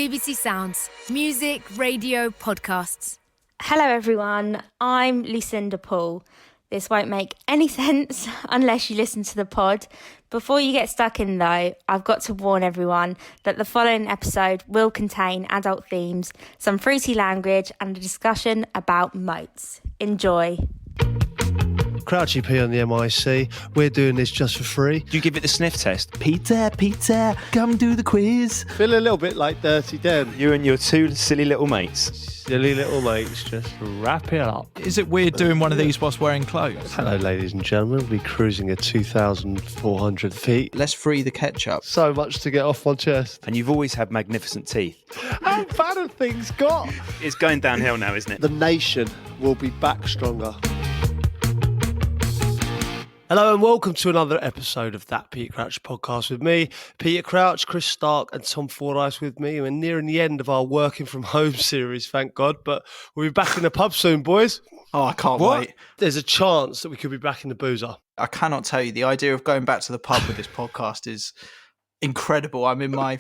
BBC Sounds. Music, radio, podcasts. Hello everyone, I'm Lucinda. This won't make any sense unless you listen to the pod. Before you get stuck in though, I've got to warn everyone that the following episode will contain adult themes, some fruity language and a discussion about moats. Enjoy. Crouchy P on the MIC. We're doing this just for free. Do you give it the sniff test? Peter, come do the quiz. Feel a little bit like Dirty Den. You and your two silly little mates. Silly little mates, just wrap it up. Is it weird doing one of these whilst wearing clothes? Hello, ladies and gentlemen. We'll be cruising at 2,400 feet. Let's free the ketchup. So much to get off my chest. And you've always had magnificent teeth. How bad have things got? It's going downhill now, isn't it? The nation will be back stronger. Hello and welcome to another episode of That Peter Crouch podcast with me, Peter Crouch, Chris Stark and Tom Fordyce with me. We're nearing the end of our working from home series, thank God, but we'll be back in the pub soon, boys. Oh, I can't wait. There's a chance that we could be back in the boozer. I cannot tell you, the idea of going back to the pub with this podcast is incredible. I'm in my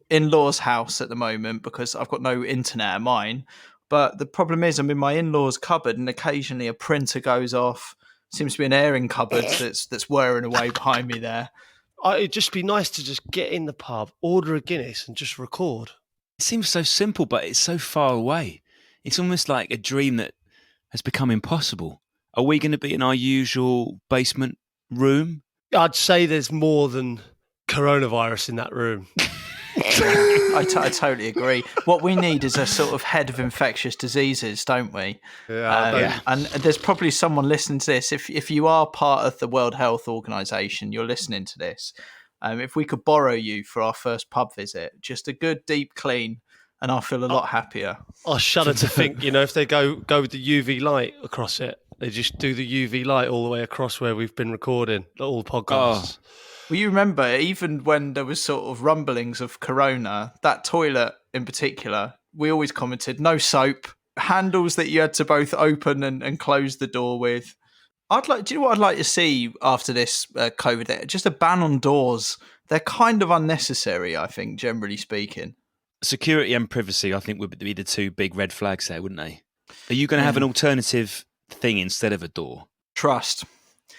in-laws' house at the moment because I've got no internet at mine, but the problem is I'm in my in-laws' cupboard and occasionally a printer goes off. Seems to be an airing cupboard that's whirring away behind me there. It'd just be nice to just get in the pub, order a Guinness and just record. It seems so simple, but it's so far away. It's almost like a dream that has become impossible. Are we going to be in our usual basement room? I'd say there's more than coronavirus in that room. I totally agree. What we need is a sort of head of infectious diseases, don't we? Yeah. And there's probably someone listening to this. If you are part of the World Health Organization, you're listening to this. If we could borrow you for our first pub visit, just a good deep clean, and I'll feel a lot happier. I shudder to think, if they go with the UV light across it, they just do the UV light all the way across where we've been recording all the podcasts. Oh. Well, you remember, even when there was sort of rumblings of corona, that toilet in particular, we always commented, no soap, handles that you had to both open and close the door with. Do you know what I'd like to see after this COVID? Just a ban on doors. They're kind of unnecessary, I think, generally speaking. Security and privacy, I think, would be the two big red flags there, wouldn't they? Are you going to have an alternative thing instead of a door? Trust.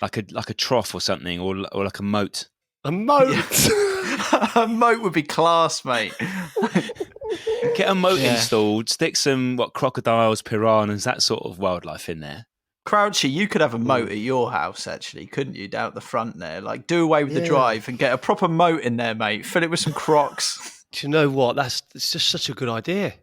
Like a trough or something, or like a moat? A moat? Yeah. A moat would be class, mate. Get a moat installed, stick some crocodiles, piranhas, that sort of wildlife in there. Crouchy, you could have a moat at your house, actually, couldn't you? Down at the front there. Like, do away with the drive and get a proper moat in there, mate. Fill it with some crocs. Do you know what? It's just such a good idea.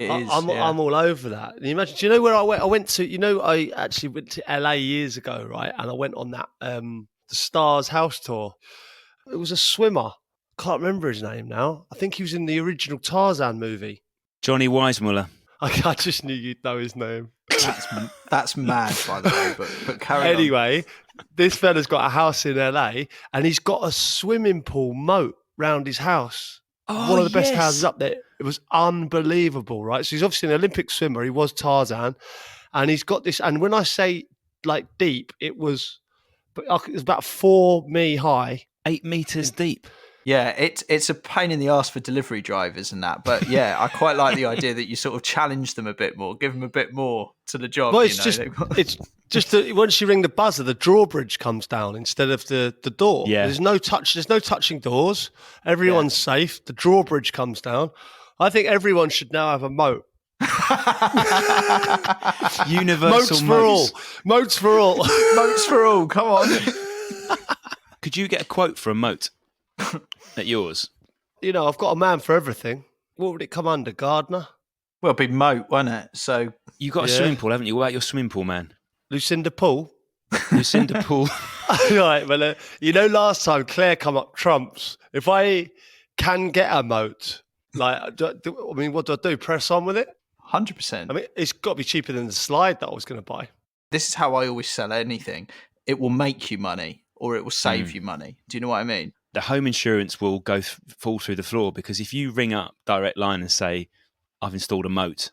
I'm all over that. Can you imagine? Do you know where I went? I actually went to LA years ago, right? And I went on that the Stars house tour. It was a swimmer. Can't remember his name now. I think he was in the original Tarzan movie. Johnny Weissmuller. I just knew you'd know his name. That's mad, by the way. But carry on. Anyway, this fella's got a house in LA, and he's got a swimming pool moat round his house. One of the best houses up there. It was unbelievable, right? So he's obviously an Olympic swimmer. He was Tarzan, and he's got this. And when I say like deep, it was about 4 meters high, 8 meters deep. Yeah, it's a pain in the arse for delivery drivers and that. But yeah, I quite like the idea that you sort of challenge them a bit more, give them a bit more to the job. Well, it's just that once you ring the buzzer, the drawbridge comes down instead of the door. Yeah. There's no touching doors. Everyone's safe. The drawbridge comes down. I think everyone should now have a moat. Universal Moats for all. Moats for all. Come on. Could you get a quote for a moat at yours? I've got a man for everything. What would it come under? Gardener? Well, it'd be moat, won't it? So you got a swimming pool, haven't you? What about your swimming pool, man? Lucinda Pool. Lucinda Pool. Right, well, last time Claire come up trumps. If I can get a moat, what do I do? Press on with it? 100%. I mean, it's got to be cheaper than the slide that I was going to buy. This is how I always sell anything. It will make you money or it will save you money. Do you know what I mean? The home insurance will fall through the floor because if you ring up Direct Line and say, I've installed a moat,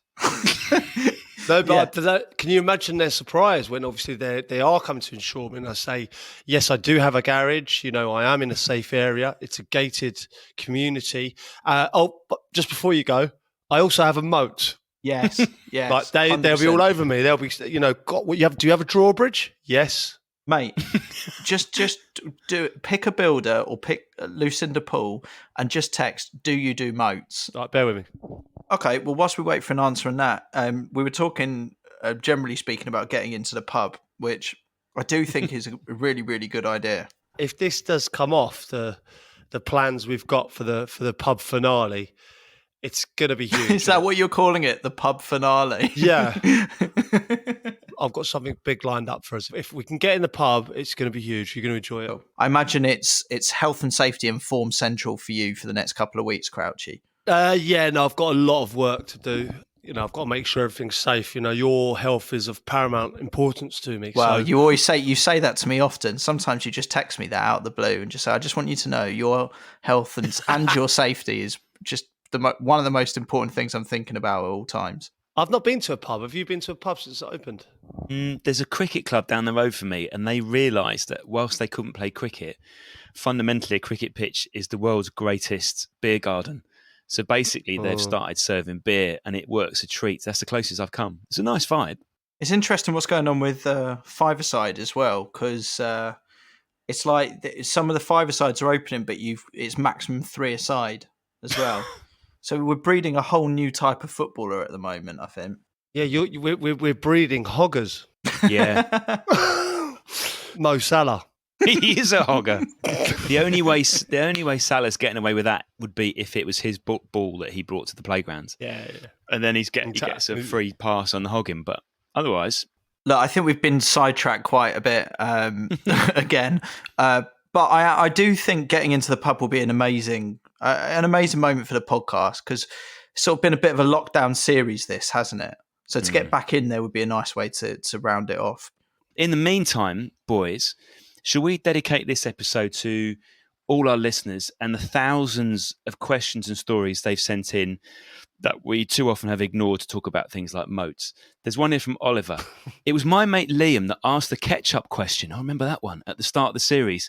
No, but can you imagine their surprise when obviously they are coming to insure me and I say, yes, I do have a garage. You know, I am in a safe area. It's a gated community. But just before you go, I also have a moat. Yes. Like they'll be all over me. They'll be, you know, do you have a drawbridge? Yes. Mate, just pick a builder or pick Lucinda Pool and just text, do you do moats? Right, bear with me. Okay, well, whilst we wait for an answer on that, we were talking, generally speaking, about getting into the pub, which I do think is a really, really good idea. If this does come off, the plans we've got for the pub finale, it's going to be huge. Is that what you're calling it? The pub finale? Yeah. I've got something big lined up for us. If we can get in the pub, it's going to be huge. You're going to enjoy it. I imagine it's health and safety and form central for you for the next couple of weeks, Crouchy. I've got a lot of work to do. You know, I've got to make sure everything's safe. You know, your health is of paramount importance to me. Well, you say that to me often. Sometimes you just text me that out of the blue and just say, I just want you to know your health and your safety is just one of the most important things I'm thinking about at all times. I've not been to a pub. Have you been to a pub since it opened? There's a cricket club down the road for me, and they realised that whilst they couldn't play cricket, fundamentally a cricket pitch is the world's greatest beer garden. So basically they've started serving beer and it works a treat. That's the closest I've come. It's a nice vibe. It's interesting what's going on with five-a-side as well, because it's like some of the five-a-sides are opening, but it's maximum 3-a-side as well. So we're breeding a whole new type of footballer at the moment, I think. Yeah, we're breeding hoggers. Yeah. Mo Salah. He is a hogger. The only way Salah's getting away with that would be if it was his ball that he brought to the playgrounds. Yeah. And then he gets a free pass on the hogging. But otherwise... Look, I think we've been sidetracked quite a bit again. But I do think getting into the pub will be an amazing moment for the podcast, because it's sort of been a bit of a lockdown series, this, hasn't it? So to get back in there would be a nice way to round it off. In the meantime, boys, shall we dedicate this episode to all our listeners and the thousands of questions and stories they've sent in that we too often have ignored to talk about things like moats? There's one here from Oliver. It was my mate Liam that asked the ketchup question. I remember that one at the start of the series.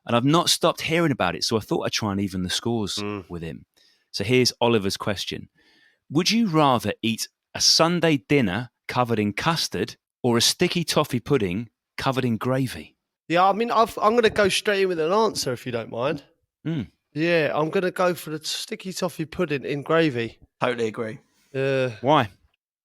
And I've not stopped hearing about it, so I thought I'd try and even the scores with him. So here's Oliver's question. Would you rather eat a Sunday dinner covered in custard or a sticky toffee pudding covered in gravy? Yeah, I mean, I'm going to go straight in with an answer, if you don't mind. Yeah, I'm going to go for the sticky toffee pudding in gravy. Totally agree. Why?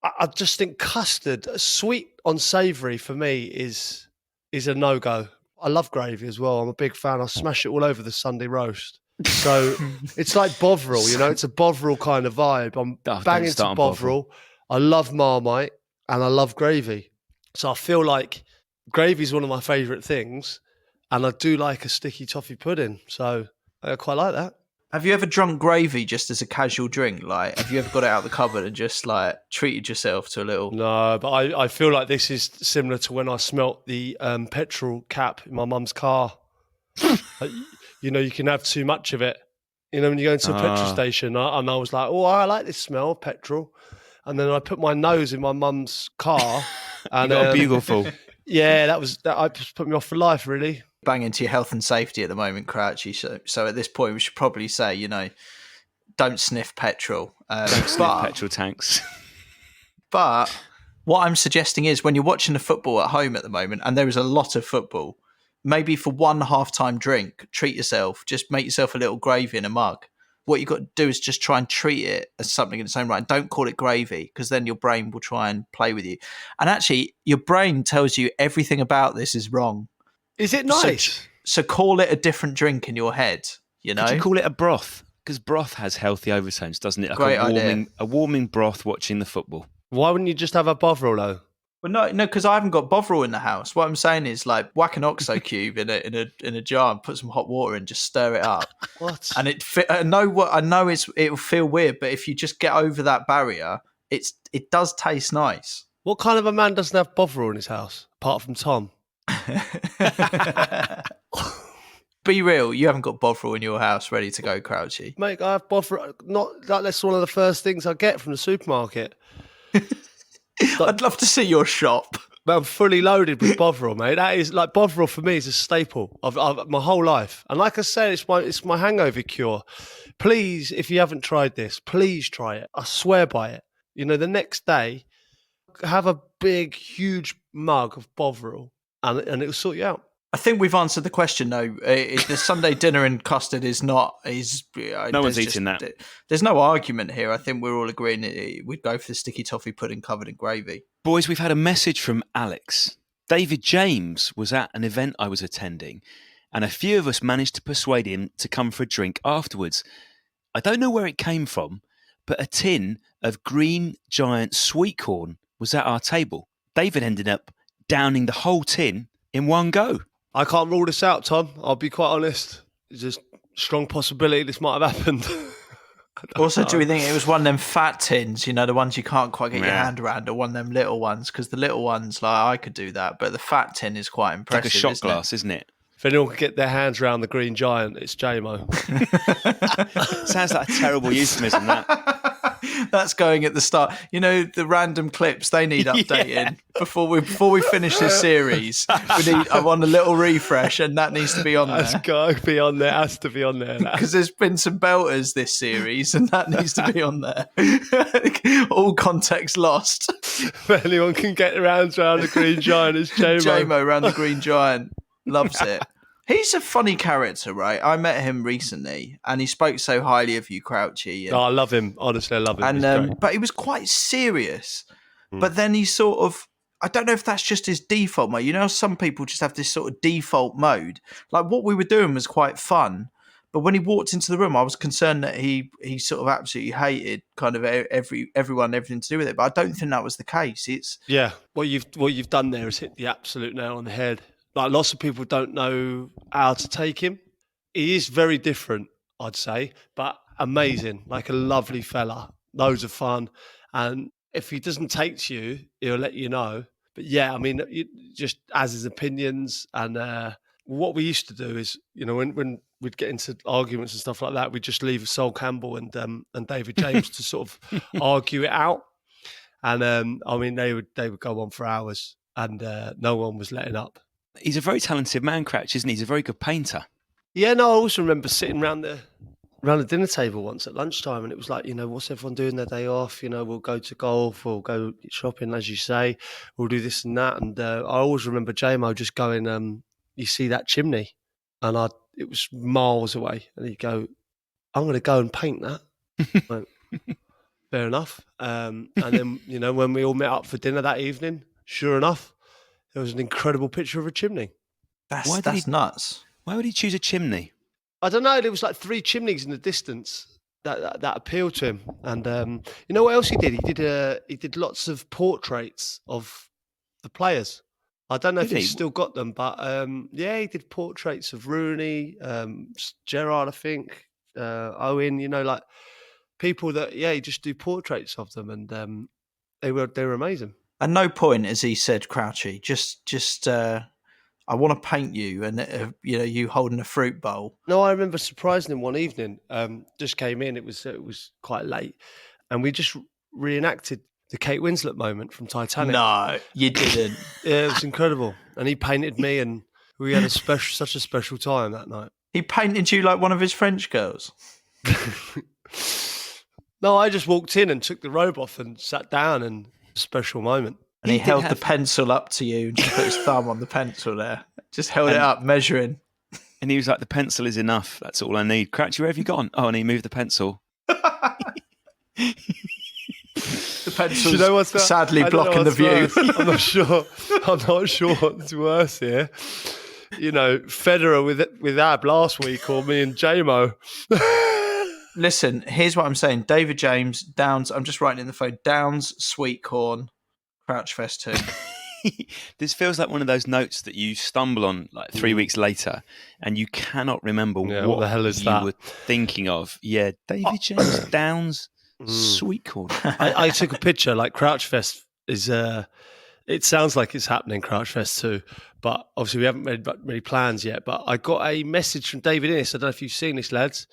I just think custard, sweet on savoury, for me is a no-go. I love gravy as well. I'm a big fan. I smash it all over the Sunday roast. So it's like Bovril, you know, it's a Bovril kind of vibe. I'm banging to Bovril. I love Marmite and I love gravy. So I feel like gravy is one of my favourite things, and I do like a sticky toffee pudding. So I quite like that. Have you ever drunk gravy just as a casual drink? Like, have you ever got it out of the cupboard and just like treated yourself to a little? No, but I feel like this is similar to when I smelt the petrol cap in my mum's car. You know, you can have too much of it. You know, when you go into a petrol station, and I was like, oh, I like this smell of petrol. And then I put my nose in my mum's car. And you got a bugleful. Yeah, that just put me off for life, really. Bang into your health and safety at the moment, Crouchy. So at this point, we should probably say, you know, don't sniff petrol. Don't sniff petrol tanks. But what I'm suggesting is, when you're watching the football at home at the moment, and there is a lot of football, maybe for one halftime drink, treat yourself. Just make yourself a little gravy in a mug. What you've got to do is just try and treat it as something in its own right. And don't call it gravy, because then your brain will try and play with you. And actually, your brain tells you everything about this is wrong. Is it nice? So call it a different drink in your head, you know? Could you call it a broth? Because broth has healthy overtones, doesn't it? Like Great idea. A warming broth watching the football. Why wouldn't you just have a Bovril, though? Well, no, because I haven't got Bovril in the house. What I'm saying is, like, whack an OXO cube in a jar and put some hot water in, just stir it up. What? And I know it'll feel weird, but if you just get over that barrier, it does taste nice. What kind of a man doesn't have Bovril in his house, apart from Tom? Be real, you haven't got Bovril in your house ready to go, Crouchy. Mate, I have Bovril. That's one of the first things I get from the supermarket. I'd love to see your shop. But I'm fully loaded with Bovril, mate. That is like Bovril for me is a staple of my whole life. And like I said, it's my hangover cure. Please, if you haven't tried this, please try it. I swear by it. You know, the next day, have a big, huge mug of Bovril, and it'll sort you out. I think we've answered the question, though. The Sunday dinner in custard is not. No one's eating that. There's no argument here. I think we're all agreeing we'd go for the sticky toffee pudding covered in gravy. Boys, we've had a message from Alex. David James was at an event I was attending, and a few of us managed to persuade him to come for a drink afterwards. I don't know where it came from, but a tin of Green Giant sweet corn was at our table. David ended up downing the whole tin in one go. I can't rule this out, Tom. I'll be quite honest. There's just strong possibility this might have happened. Also, do we think it was one of them fat tins, you know, the ones you can't quite get your hand around, or one of them little ones? Because the little ones, like, I could do that, but the fat tin is quite impressive. It's like a shot glass, isn't it? If anyone can get their hands around the Green Giant, it's J-Mo. Sounds like a terrible euphemism, that. That's going at the start. You know, the random clips, they need updating before we finish this series. I want a little refresh, and that needs to be on there. That's got to be on there. Has to be on there. Because there's been some belters this series, and that needs to be on there. All context lost. If anyone can get their hands around the Green Giant, it's J-Mo. J-Mo around the Green Giant. Loves it. He's a funny character, right? I met him recently, and he spoke so highly of you, Crouchy. I love him. Honestly, I love him. And but he was quite serious. But then he sort of, I don't know if that's just his default mode. You know, some people just have this sort of default mode. Like what we were doing was quite fun, but when he walked into the room, I was concerned that he sort of absolutely hated kind of everyone, everything to do with it. But I don't think that was the case. Yeah, what you've done there is hit the absolute nail on the head. Like lots of people don't know how to take him. He is very different, I'd say, but amazing. Like a lovely fella, loads of fun. And if he doesn't take to you, he'll let you know. But yeah, I mean, just as his opinions. And what we used to do is, you know, when we'd get into arguments and stuff like that, we'd just leave Sol Campbell and David James to sort of argue it out. And I mean, they would go on for hours, and no one was letting up. He's a very talented man, Crouch, isn't he? He's a very good painter. Yeah, no, I also remember sitting around the dinner table once at lunchtime, and it was like, you know, what's everyone doing their day off? You know, we'll go to golf, we'll go shopping, as you say, we'll do this and that. And I always remember J-Mo just going, you see that chimney? And it was miles away. And he'd go, I'm going to go and paint that. Like, fair enough. And then, you know, when we all met up for dinner that evening, sure enough, there was an incredible picture of a chimney. That's nuts. Why would he choose a chimney? I don't know. There was like 3 chimneys in the distance that appealed to him. And you know what else he did? He did lots of portraits of the players. I don't know if he's still got them, but yeah, he did portraits of Rooney, Gerrard, I think, Owen. You know, like people that he just do portraits of them, and they were amazing. At no point has he said, Crouchy, just I want to paint you, and you know, you holding a fruit bowl. No, I remember surprising him one evening. Just came in. It was quite late, and we just reenacted the Kate Winslet moment from Titanic. No, you didn't. Yeah, it was incredible, and he painted me, and we had such a special time that night. He painted you like one of his French girls. No, I just walked in and took the robe off and sat down, and a special moment. And he held the pencil up to you and just put his thumb on the pencil there. Just held it up, measuring. And he was like, the pencil is enough. That's all I need. Crouchy, where have you gone? Oh, and he moved the pencil. The pencil's sadly blocking the view. I'm not sure what's worse here. You know, Federer with Ab last week, or me and J-Mo. Listen, here's what I'm saying. David James, Downs, I'm just writing in the phone, Downs, sweet corn, Crouch Fest 2. This feels like one of those notes that you stumble on like 3 weeks later, and you cannot remember what the hell is you were thinking of. Yeah, David James, Downs, sweet corn. I took a picture. Like Crouch Fest is, it sounds like it's happening, Crouch Fest 2, but obviously we haven't made many plans yet. But I got a message from David Innes. I don't know if you've seen this, lads.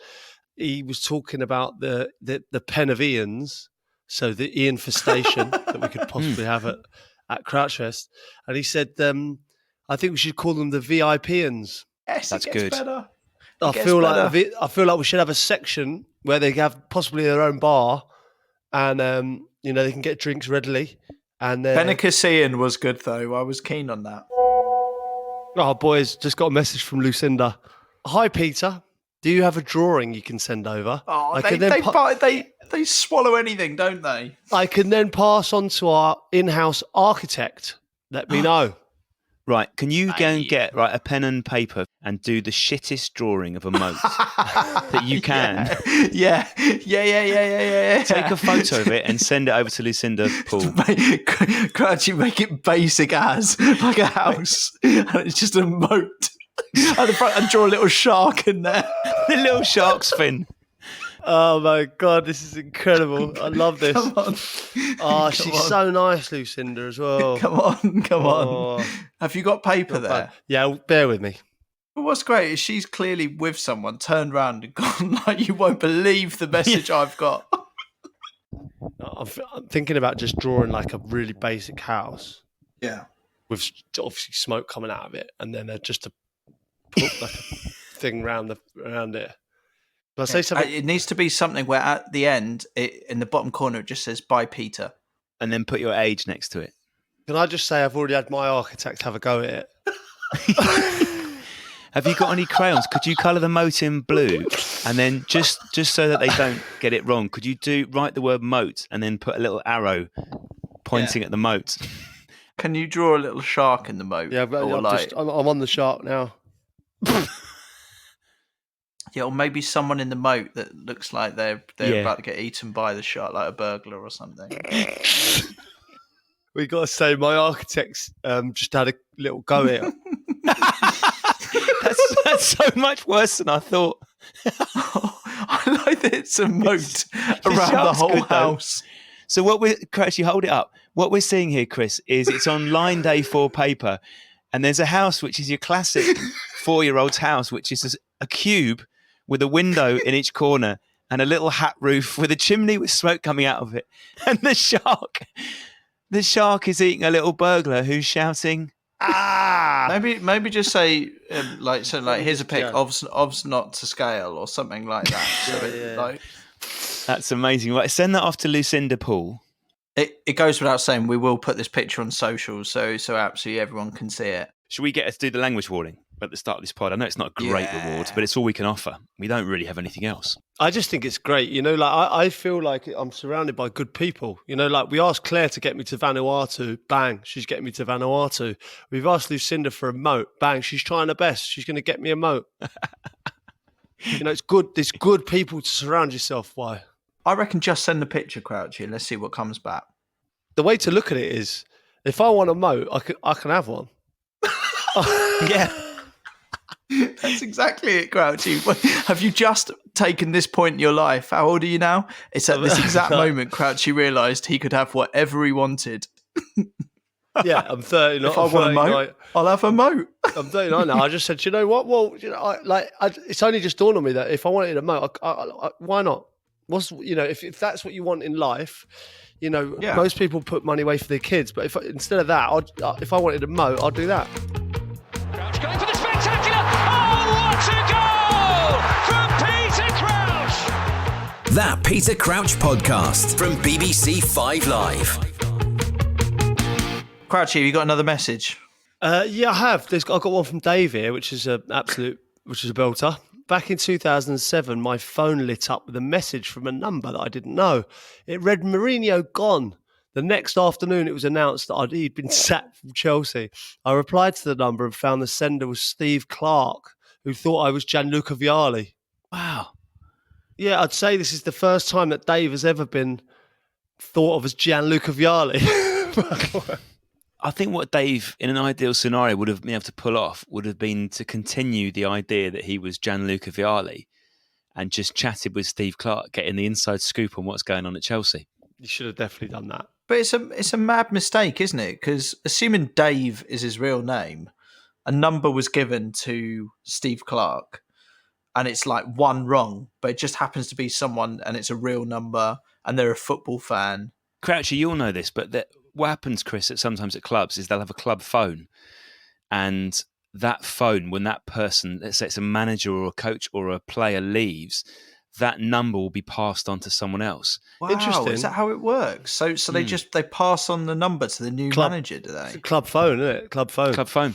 He was talking about the pen of Ian's so the infestation that we could possibly have at Crouchfest. And he said, I think we should call them the VIPians. Yes, That's it gets good. better. I feel like we should have a section where they have possibly their own bar, and they can get drinks readily. And Benicasian was good though. I was keen on that. Oh, boys, just got a message from Lucinda. Hi, Peter. Do you have a drawing you can send over? Oh, they swallow anything, don't they? I can then pass on to our in-house architect. Let me know. Right, can you go and get a pen and paper and do the shittest drawing of a moat that you can? Yeah. Take a photo of it and send it over to Lucinda Poole. Crouchy, make it basic as like a house, and it's just a moat at the front, and draw a little shark in there. The little shark's fin. Oh my God, this is incredible. I love this. Come on. Oh, she's so nice, Lucinda, as well. Come on. Have you got paper there? Yeah, bear with me. But what's great is she's clearly with someone, turned around and gone like, you won't believe the message I've got. I'm thinking about just drawing like a really basic house. Yeah. With obviously smoke coming out of it, and then just to put like a thing around it. But I say something. It needs to be something where at the end, in the bottom corner, it just says "Bye, Peter," and then put your age next to it. Can I just say I've already had my architect have a go at it? Have you got any crayons? Could you colour the moat in blue, and then just so that they don't get it wrong, could you write the word moat and then put a little arrow pointing at the moat? Can you draw a little shark in the moat? Yeah, but I'm on the shark now. Yeah, or maybe someone in the moat that looks like they're about to get eaten by the shark, like a burglar or something. We got to say, my architect's just had a little go at it. That's so much worse than I thought. I like that it's a moat around the whole house. So actually hold it up. What we're seeing here, Chris, is it's on line day 4 paper, and there's a house which is your classic 4-year-old's house, which is a cube with a window in each corner and a little hat roof with a chimney with smoke coming out of it. And the shark is eating a little burglar who's shouting, "Ah!" Maybe just say here's a pic, obs not to scale or something like that. That's amazing. Right, send that off to Lucinda Poole. It goes without saying, we will put this picture on socials so absolutely everyone can see it. Should we get us to do the language warning at the start of this pod? I know it's not a great reward, but it's all we can offer. We don't really have anything else. I just think it's great. I feel like I'm surrounded by good people. We asked Claire to get me to Vanuatu. Bang, she's getting me to Vanuatu. We've asked Lucinda for a moat. Bang, she's trying her best. She's going to get me a moat. It's good. There's good people to surround yourself by. I reckon just send the picture, Crouchy, and let's see what comes back. The way to look at it is, if I want a moat, I can have one. Yeah. That's exactly it, Crouchy. Have you just taken this point in your life? How old are you now? It's at this exact moment Crouchy realised he could have whatever he wanted. Yeah, I'm 30. If I want a moat, I'll have a moat. I'm 39 now. I just said, you know what? Well, it's only just dawned on me that if I wanted a moat, why not? If that's what you want in life, most people put money away for their kids. But instead of that, if I wanted a moat, I'd do that. Crouch going for the spectacular. Oh, what a goal from Peter Crouch! That Peter Crouch podcast from BBC 5 Live. Crouchy, have you got another message? Yeah, I have. I've got one from Dave here, which is a belter. Back in 2007, my phone lit up with a message from a number that I didn't know. It read Mourinho gone. The next afternoon, it was announced that he'd been sacked from Chelsea. I replied to the number and found the sender was Steve Clark, who thought I was Gianluca Vialli. Wow. Yeah, I'd say this is the first time that Dave has ever been thought of as Gianluca Vialli. I think what Dave, in an ideal scenario, would have been able to pull off would have been to continue the idea that he was Gianluca Vialli and just chatted with Steve Clark, getting the inside scoop on what's going on at Chelsea. You should have definitely done that. But it's a mad mistake, isn't it? Because assuming Dave is his real name, a number was given to Steve Clark. and it's like one wrong, but it just happens to be someone and it's a real number and they're a football fan. Crouchy, you'll know this, but what happens, Chris, sometimes at clubs is they'll have a club phone, and that phone, when that person, let's say it's a manager or a coach or a player leaves, that number will be passed on to someone else. Wow, Interesting. is that how it works? So they pass on the number to the new manager, do they? It's a club phone, isn't it? Club phone. Club phone.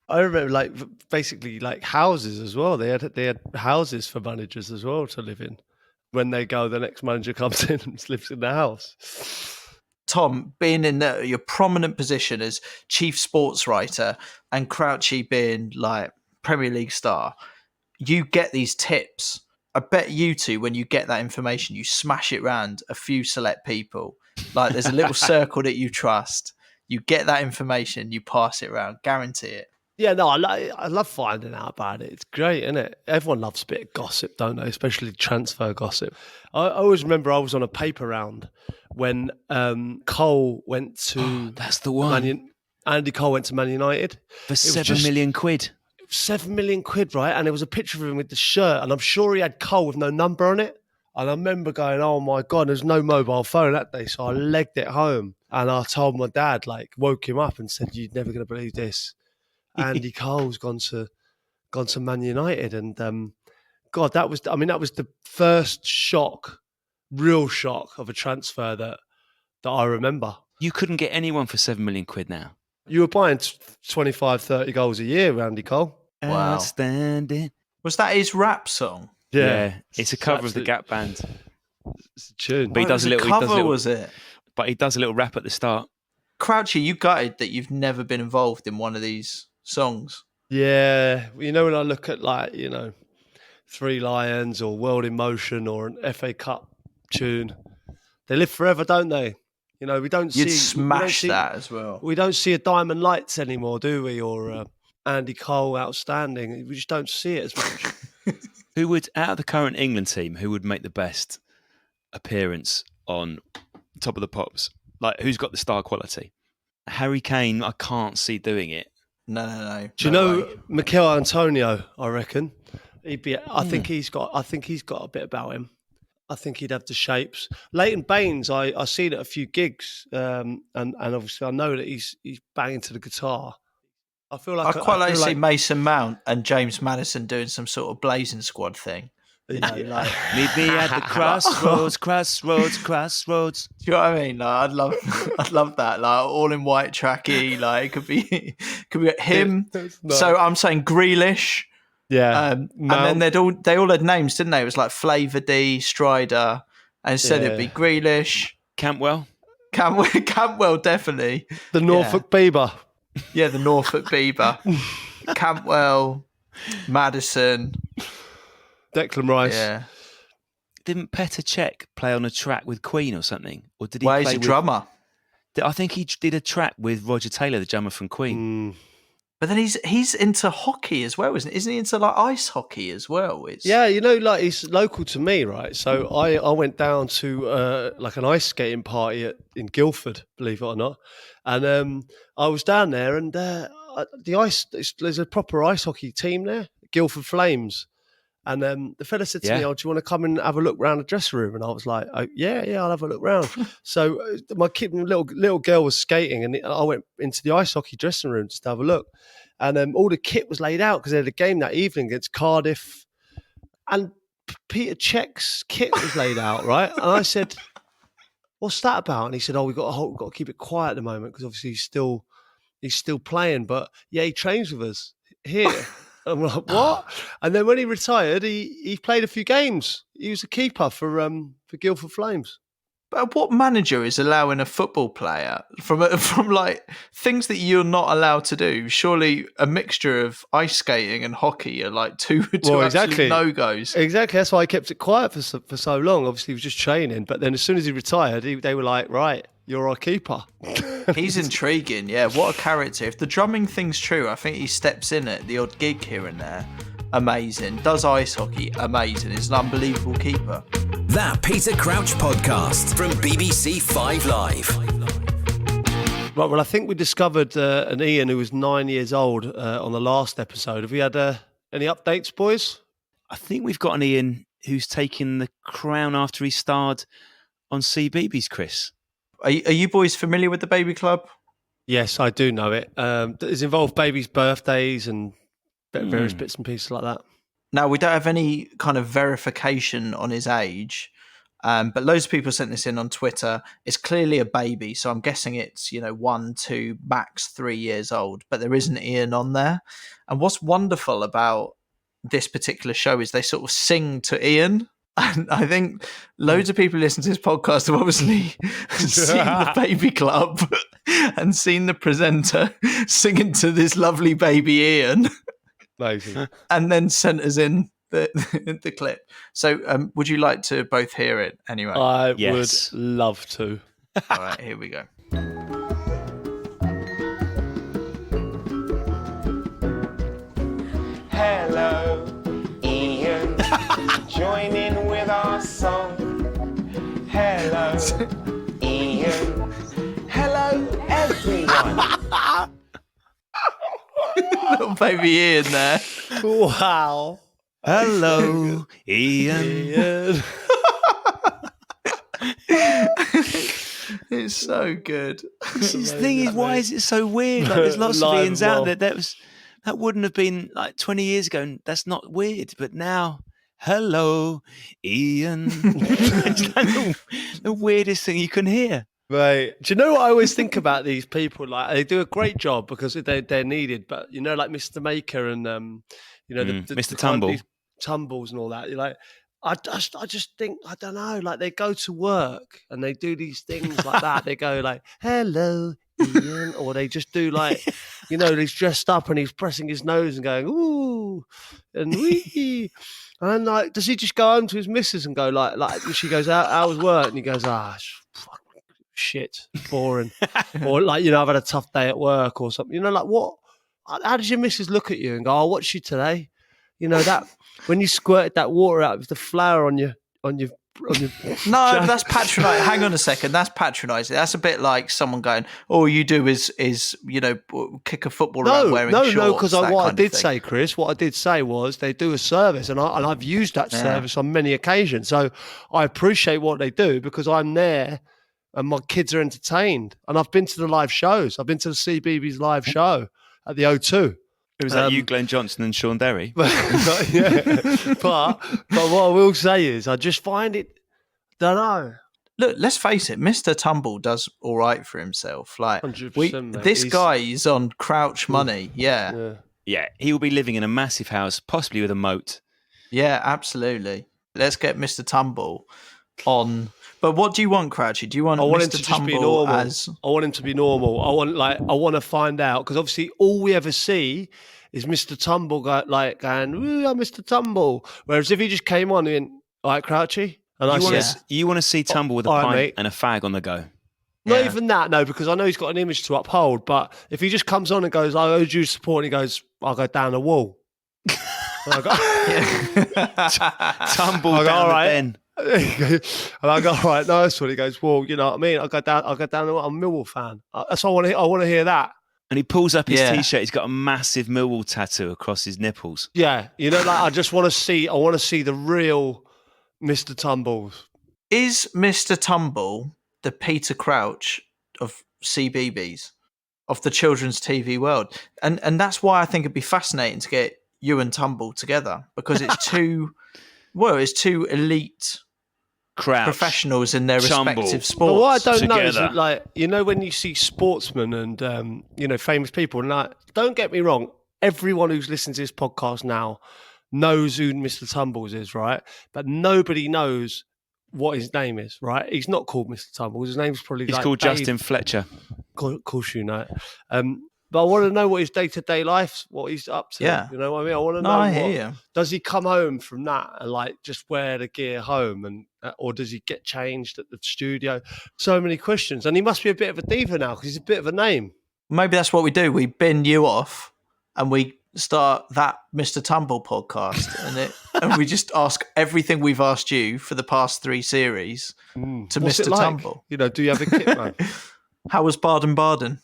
I remember, basically, houses as well. They had houses for managers as well to live in. When they go, the next manager comes in and lives in the house. Tom, being in your prominent position as chief sports writer and Crouchy being like Premier League star, you get these tips. I bet you two, when you get that information, you smash it round a few select people. Like there's a little circle that you trust. You get that information, you pass it around, guarantee it. Yeah, no, I love finding out about it. It's great, isn't it? Everyone loves a bit of gossip, don't they? Especially transfer gossip. I always remember I was on a paper round when Cole went to... that's the one. Andy Cole went to Man United. For £7 million. 7 million quid, right? And there was a picture of him with the shirt, and I'm sure he had Cole with no number on it. And I remember going, oh my God, there's no mobile phone that day. So I legged it home, and I told my dad, woke him up and said, you're never going to believe this. Andy Cole's gone to Man United, and God, that was the first real shock of a transfer that I remember. You couldn't get anyone for 7 million quid now. You were buying 25, 30 goals a year, Andy Cole. Wow. Outstanding. Was that his rap song? Yeah, it's a cover of the Gap Band. It's a tune. But he does a little cover, was it? But he does a little rap at the start. Crouchy, you gutted that you've never been involved in one of these songs. Yeah, when I look at Three Lions or World in Motion or an FA Cup tune, they live forever, don't they? We don't see... You'd smash that as well. We don't see a Diamond Lights anymore, do we? Or Andy Cole, Outstanding. We just don't see it as much. Who would, out of the current England team, who would make the best appearance on Top of the Pops? Who's got the star quality? Harry Kane, I can't see doing it. No. Do you know Mikel Antonio? I reckon he'd be. I think he's got a bit about him. I think he'd have the shapes. Leighton Baines, I seen at a few gigs, and obviously I know that he's banging to the guitar. I feel like I quite like to see Mason Mount and James Maddison doing some sort of Blazing Squad thing. Meet me at the crossroads. Do you know what I mean? I'd love that. All in white tracky. It could be him. So I'm saying Grealish. Yeah. And then they all had names, didn't they? It was like Flavour D, Strider, and instead it'd be Grealish, Campbell, definitely. The Norfolk Bieber. Yeah, the Norfolk Bieber. Campbell, Maddison. Declan Rice. Yeah. Didn't Petr Cech play on a track with Queen or something? Or did he Well, play he's a drummer. I think he did a track with Roger Taylor, the drummer from Queen. But then he's into hockey as well, isn't he? Isn't he into ice hockey as well? Yeah, he's local to me, right? So I went down to an ice skating party in Guildford, believe it or not, and I was down there, and there's a proper ice hockey team there, Guildford Flames. And the fella said to me, "Oh, do you want to come and have a look around the dressing room?" And I was like, "Yeah, I'll have a look round." So my little girl was skating, and I went into the ice hockey dressing room just to have a look. And all the kit was laid out because they had a game that evening against Cardiff, and Petr Cech's kit was laid out, right? And I said, "What's that about?" And he said, "Oh, we've got to keep it quiet at the moment because obviously he's still playing, but yeah, he trains with us here." I'm like, what? And then when he retired, he played a few games. He was a keeper for Guildford Flames. But what manager is allowing a football player from things that you're not allowed to do? Surely a mixture of ice skating and hockey are two absolute no-goes. Exactly. That's why I kept it quiet for so long. Obviously, he was just training. But then as soon as he retired, they were like, right, you're our keeper. He's intriguing. Yeah, what a character. If the drumming thing's true, I think he steps in at the odd gig here and there. Amazing. Does ice hockey. Amazing. He's an unbelievable keeper. That Peter Crouch podcast from BBC 5 Live. Right, well, I think we discovered an Ian who was 9 years old on the last episode. Have we had any updates, boys? I think we've got an Ian who's taken the crown after he starred on CBeebies, Chris. Are you boys familiar with the Baby Club? Yes, I do know it. It's involved babies' birthdays and various bits and pieces like that. Now, we don't have any kind of verification on his age, but loads of people sent this in on Twitter. It's clearly a baby, so I'm guessing it's 1, 2, max 3 years old, but there is an Ian on there. And what's wonderful about this particular show is they sort of sing to Ian. And I think loads of people listen to this podcast have obviously seen the Baby Club and seen the presenter singing to this lovely baby Ian. Amazing. And then sent us in the clip. So would you like to both hear it anyway? I Yes. would love to. All right, here we go. Hello, Ian. Join in with our song. Hello, Ian. Hello, everyone. Little baby Ian there. Wow. Hello, Ian. It's so good. The thing is, why is it so weird? Like, there's lots of Live Ians out well. there. That wouldn't have been like 20 years ago. And that's not weird. But now, hello, Ian. It's like the weirdest thing you can hear. Right. Do you know what I always think about these people? Like, they do a great job because they're needed. But, like Mr. Maker and, Mr. Tumble. these tumbles and all that. You're like, I just think, I don't know, like they go to work and they do these things like that. They go like, hello, Ian. Or they just do like, he's dressed up and he's pressing his nose and going, ooh, and wee. And like, does he just go home to his missus and go like she goes, how was work? And he goes, shit, boring. Or like, I've had a tough day at work or something. Like what? How does your missus look at you and go, oh, what's she today? That when you squirted that water out with the flour on your No, that's patronising. Hang on a second. That's patronising. That's a bit like someone going, all you do is kick a football around wearing shorts. No, because what I did say, Chris, what I did say was they do a service, and I've used that service on many occasions. So I appreciate what they do because I'm there and my kids are entertained. And I've been to the live shows. I've been to the CBeebies live show at the O2. Was that you, Glenn Johnson and Sean Derry? But what I will say is I just find it, don't know. Look, let's face it, Mr. Tumble does all right for himself. Like 100%, mate. This guy is on Crouch money. Yeah, he will be living in a massive house, possibly with a moat. Yeah, absolutely. Let's get Mr. Tumble on. But what do you want, Crouchy? Do you want him Mr. to just Tumble be normal? I want him to be normal. I want to find out because obviously all we ever see is Mr. Tumble going, "Ooh, I'm Mr. Tumble." Whereas if he just came on in like Crouchy, and you want to see Tumble with a pint and a fag on the go. Not even that, no, because I know he's got an image to uphold. But if he just comes on and goes, "I urge you to support," and he goes, "I'll go down the wall." Tumble down the den. And I go, all right, nice one. He goes, well, you know what I mean? I'll go down. I'm a Millwall fan. That's what I want to hear that. And he pulls up his t-shirt. He's got a massive Millwall tattoo across his nipples. Yeah, I just want to see. I want to see the real Mr. Tumbles. Is Mr. Tumble the Peter Crouch of CBeebies, of the children's TV world? And that's why I think it'd be fascinating to get you and Tumble together because it's two. Well, it's two elite professionals in their respective sports. But what I don't know is together. that, when you see sportsmen and, famous people, and don't get me wrong, everyone who's listening to this podcast now knows who Mr. Tumbles is, right? But nobody knows what his name is, right? He's not called Mr. Tumbles. His name's probably He's called Dave. Justin Fletcher. Of course you know it. But I want to know what his day-to-day life, what he's up to. Yeah. You know what I mean? I want to know. I hear you. Does he come home from that and just wear the gear home, and or does he get changed at the studio? So many questions, and he must be a bit of a diva now because he's a bit of a name. Maybe that's what we do. We bin you off, and we start that Mr. Tumble podcast, and we just ask everything we've asked you for the past 3 series to What's Mr. it like? Tumble. Do you have a kit, man? How was Baden-Baden?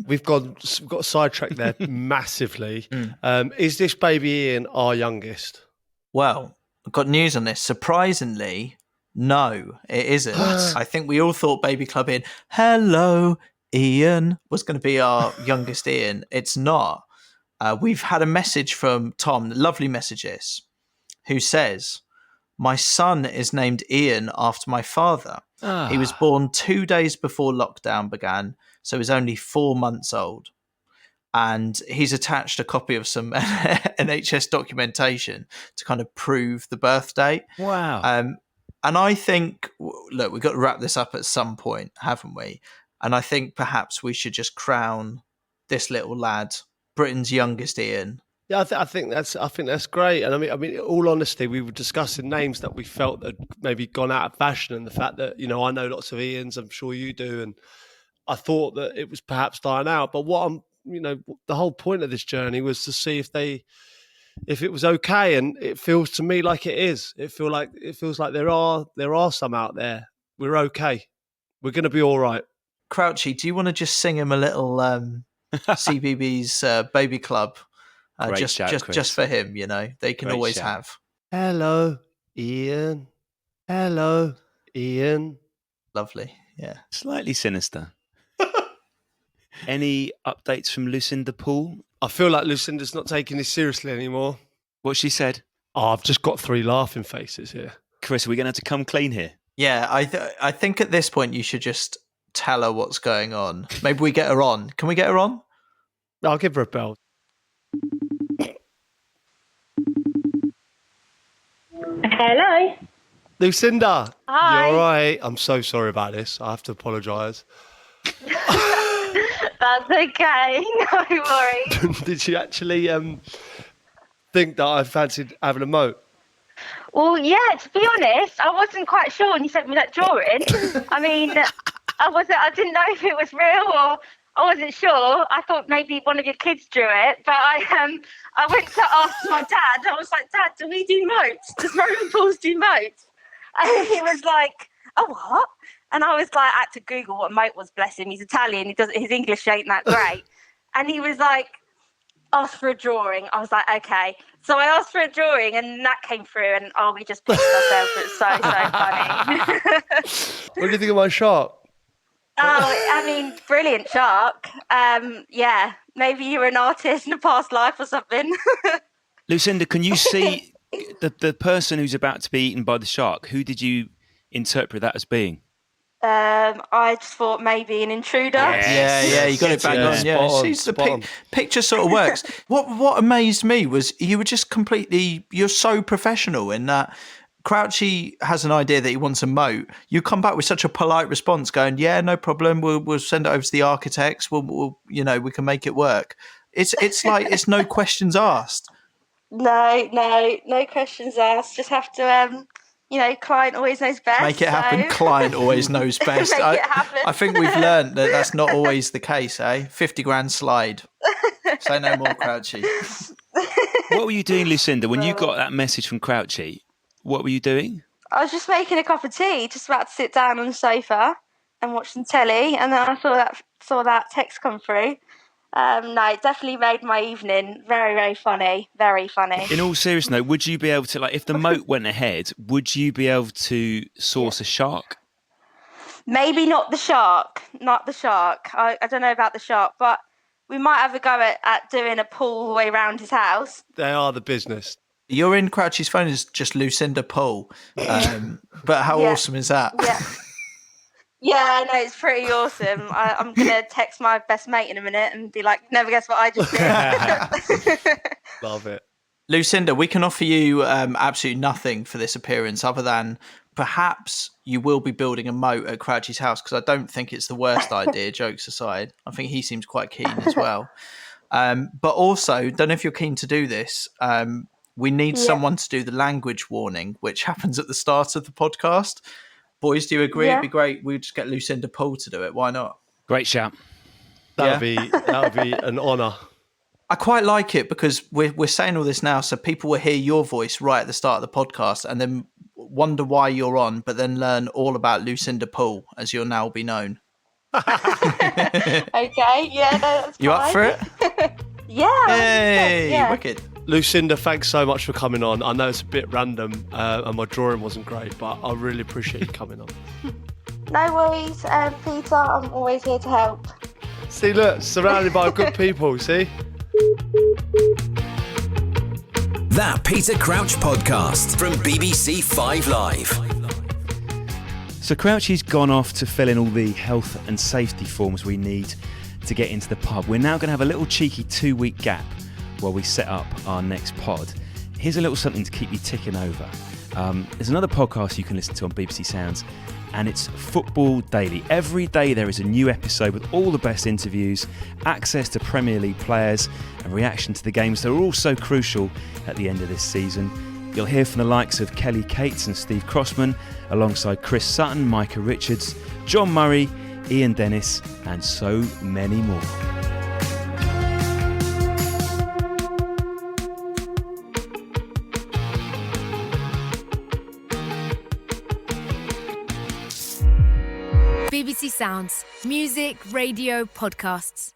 we've got sidetracked there massively. Is this baby Ian our youngest? Well, I've got news on this. Surprisingly, no, it isn't. What? I think we all thought Baby Club Ian, hello, Ian, was going to be our youngest Ian. It's not. We've had a message from Tom, lovely messages, who says, my son is named Ian after my father. He was born 2 days before lockdown began, so he's only 4 months old. And he's attached a copy of some NHS documentation to kind of prove the birth date. Wow. And I think, look, we've got to wrap this up at some point, haven't we? And I think perhaps we should just crown this little lad Britain's youngest Ian. Yeah, I think that's great. And I mean, in all honesty, we were discussing names that we felt that maybe gone out of fashion, and the fact that I know lots of Ians, I'm sure you do, and I thought that it was perhaps dying out. But the whole point of this journey was to see if it was okay, and it feels to me like it is. It feels like there are some out there. We're okay. We're going to be all right. Crouchy, do you want to just sing him a little CBBS Baby Club? Just for him, they can Great always shout. have. Hello, Ian. Hello, Ian. Lovely, yeah. Slightly sinister. Any updates from Lucinda Poole? I feel like Lucinda's not taking this seriously anymore. What she said? Oh, I've just got 3 laughing faces here. Chris, are we going to have to come clean here? Yeah, I think at this point you should just tell her what's going on. Maybe we get her on. Can we get her on? I'll give her a bell. Hello. Lucinda. Hi. You all right? I'm so sorry about this. I have to apologise. That's okay. No worries. Did you actually think that I fancied having a moat? Well, yeah, to be honest, I wasn't quite sure when you sent me that drawing. I mean, I didn't know if it was real or I wasn't sure. I thought maybe one of your kids drew it, but I went to ask my dad. I was like, Dad, do we do moats? Does Roman Pools do moats? And he was like, oh, what? And I was like, I had to Google what moat was, bless him. He's Italian. His English ain't that great. And he was like, ask for a drawing. I was like, okay. So I asked for a drawing and that came through and we just pissed ourselves. It was so funny. What do you think of my shark? I mean, brilliant shark. Yeah, maybe you were an artist in a past life or something. Lucinda, can you see the person who's about to be eaten by the shark? Who did you interpret that as being? I just thought maybe an intruder. Yeah, you got it bang on. Yeah, spot on, see, the spot on. picture sort of works. What amazed me was you were just you're so professional in that. Crouchy has an idea that he wants a moat. You come back with such a polite response, going, "Yeah, no problem. We'll send it over to the architects. We'll we can make it work." It's like it's no questions asked. No questions asked. Just have to client always knows best. Make it happen. So. Client always knows best. Make it happen. I think we've learned that that's not always the case, eh? 50 grand slide. Say no more, Crouchy. What were you doing, Lucinda, when you got that message from Crouchy? What were you doing? I was just making a cup of tea, just about to sit down on the sofa and watch some telly, and then I saw that text come through. No, it definitely made my evening very, very funny. Very funny. In all seriousness, though, would you be able to, if the moat went ahead, would you be able to source a shark? Maybe not the shark. I don't know about the shark, but we might have a go at doing a pool all the way around his house. They are the business. You're in Crouchy's phone is just Lucinda Poole. But how awesome is that? Yeah, no, it's pretty awesome. I'm going to text my best mate in a minute and be like, never guess what I just did. Love it. Lucinda, we can offer you absolutely nothing for this appearance other than perhaps you will be building a moat at Crouchy's house, because I don't think it's the worst idea, jokes aside. I think he seems quite keen as well. But also, don't know if you're keen to do this. We need someone to do the language warning, which happens at the start of the podcast. Boys, do you agree? Yeah. It'd be great. We'd just get Lucinda Poole to do it. Why not? Great shout. That would be an honour. I quite like it because we're saying all this now, so people will hear your voice right at the start of the podcast and then wonder why you're on, but then learn all about Lucinda Poole, as you'll now be known. Okay, yeah, no, that's You up for it? Yeah. Hey, yeah. wicked. Lucinda, thanks so much for coming on. I know it's a bit random and my drawing wasn't great, but I really appreciate you coming on. No worries, Peter. I'm always here to help. See, look, surrounded by good people, see? That Peter Crouch podcast from BBC 5 Live. So Crouchy's gone off to fill in all the health and safety forms we need to get into the pub. We're now going to have a little cheeky 2-week gap while we set up our next pod. Here's a little something to keep you ticking over. There's another podcast you can listen to on BBC Sounds, and it's Football Daily. Every day there is a new episode with all the best interviews, access to Premier League players, and reaction to the games that are all so crucial at the end of this season. You'll hear from the likes of Kelly Cates and Steve Crossman, alongside Chris Sutton, Micah Richards, John Murray, Ian Dennis, and so many more. BBC Sounds. Music, radio, podcasts.